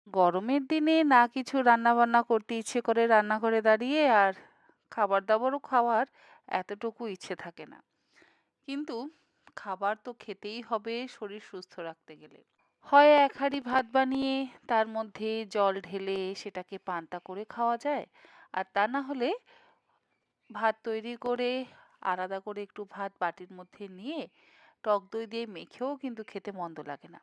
গরমের দিনে না কিছু রান্নাবান্না করতে ইচ্ছে করে রান্নাঘরে দাঁড়িয়ে, আর খাবার-দাবারও খাওয়ার এতটুকু ইচ্ছে থাকে না। কিন্তু খাবার তো খেতেই হবে শরীর সুস্থ রাখতে গেলে। হয় এক হাঁড়ি ভাত বানিয়ে তার মধ্যে জল ঢেলে সেটাকে পান্তা করে খাওয়া যায়। আর তা না হলে ভাত তৈরি করে আলাদা করে একটু ভাত বাটির মধ্যে নিয়ে টক দই দিয়ে মেখেও কিন্তু খেতে মন্দ লাগে না।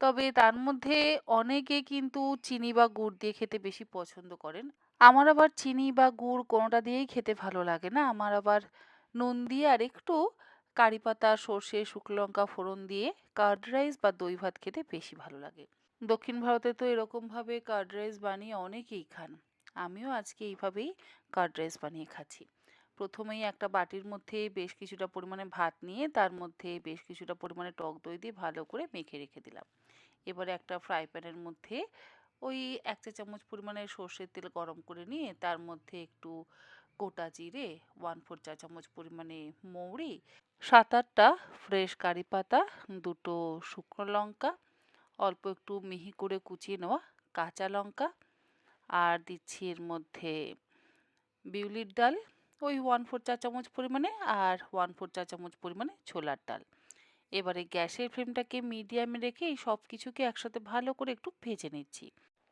তবে তার মধ্যে অনেকে কিন্তু চিনি বা গুড় দিয়ে খেতে বেশি পছন্দ করেন। আমার আবার চিনি বা গুড় কোনোটা দিয়েই খেতে ভালো লাগে না। আমার আবার নুন দিয়ে আর একটু কারি পাতা, সর্ষে, শুকনো লঙ্কা ফোড়ন দিয়ে কার্ড রাইস বা দই ভাত খেতে বেশি ভালো লাগে। দক্ষিণ ভারতে তো এরকমভাবে কার্ড রাইস বানিয়ে অনেকেই খান। আমিও আজকে এইভাবেই কার্ড রাইস বানিয়ে খাচ্ছি। প্রথমেই একটা বাটির মধ্যে বেশ কিছুটা পরিমাণে ভাত নিয়ে তার মধ্যে বেশ কিছুটা পরিমাণে টক দই দিয়ে ভালো করে মেখে রেখে দিলাম। এবারে একটা ফ্রাই প্যানের মধ্যে ওই ১ চা চামচ পরিমাণে সর্ষের তেল গরম করে নিয়ে তার মধ্যে একটু গোটা জিরে, 1/4 চা চামচ পরিমাণে মৌরি, ৭-৮ টা ফ্রেশ কারি পাতা, ২ টো শুকনো লঙ্কা, অল্প একটু মিহি করে কুচিয়ে নেওয়া কাঁচা লঙ্কা, আর দিচ্ছি এর মধ্যে বিউলির ডাল ওই 1/4 চা চামচ পরিমাণে, আর 1/4 চা চামচ পরিমাণে ছোলার ডাল। এবারে গ্যাসের ফ্লেমটাকে মিডিয়ামে রেখে এই সব কিছুকে একসাথে ভালো করে একটু ভেজে নিচ্ছি।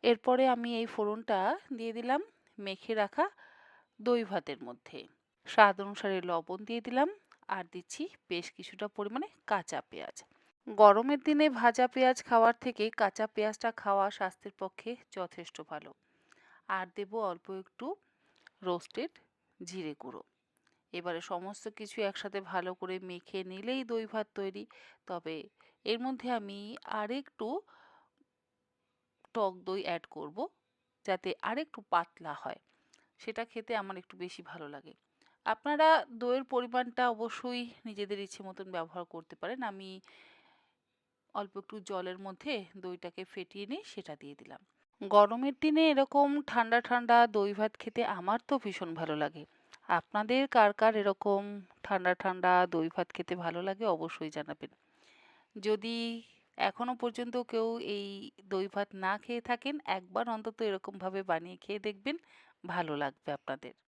এরপরে আমি এই ফোড়নটা দিয়ে দিলাম মেখে রাখা দই ভাতের মধ্যে। স্বাদ অনুসারে লবণ দিয়ে দিলাম, আর দিচ্ছি বেশ কিছুটা পরিমাণে কাঁচা পেঁয়াজ। গরমের দিনে ভাজা পেঁয়াজ খাওয়ার থেকে কাঁচা পেঁয়াজটা খাওয়া স্বাস্থ্যের পক্ষে যথেষ্ট ভালো। আর দেব অল্প একটু রোস্টেড জিরে গুঁড়ো। এবারে সমস্ত কিছু একসাথে ভালো করে মেখে নিলেই দই ভাত তৈরি। তবে এর মধ্যে আমি আরেকটু টক দই অ্যাড করব, যাতে আরেকটু পাতলা হয়। সেটা খেতে আমার একটু বেশি ভালো লাগে। আপনারা দইয়ের পরিমাণটা অবশ্যই নিজেদের ইচ্ছে মতন ব্যবহার করতে পারেন। আমি অল্প একটু জলের মধ্যে দইটাকে ফেটিয়ে নিয়ে সেটা দিয়ে দিলাম। গরমের দিনে এরকম ঠান্ডা ঠান্ডা দই ভাত খেতে আমার তো ভীষণ ভালো লাগে। আপনাদের কার কার এরকম ঠান্ডা ঠান্ডা দই ভাত খেতে ভালো লাগে অবশ্যই জানাবেন। যদি এখনো পর্যন্ত কেউ এই দই ভাত না খেয়ে থাকেন, একবার অন্তত এরকম ভাবে বানিয়ে খেয়ে দেখবেন, ভালো লাগবে আপনাদের।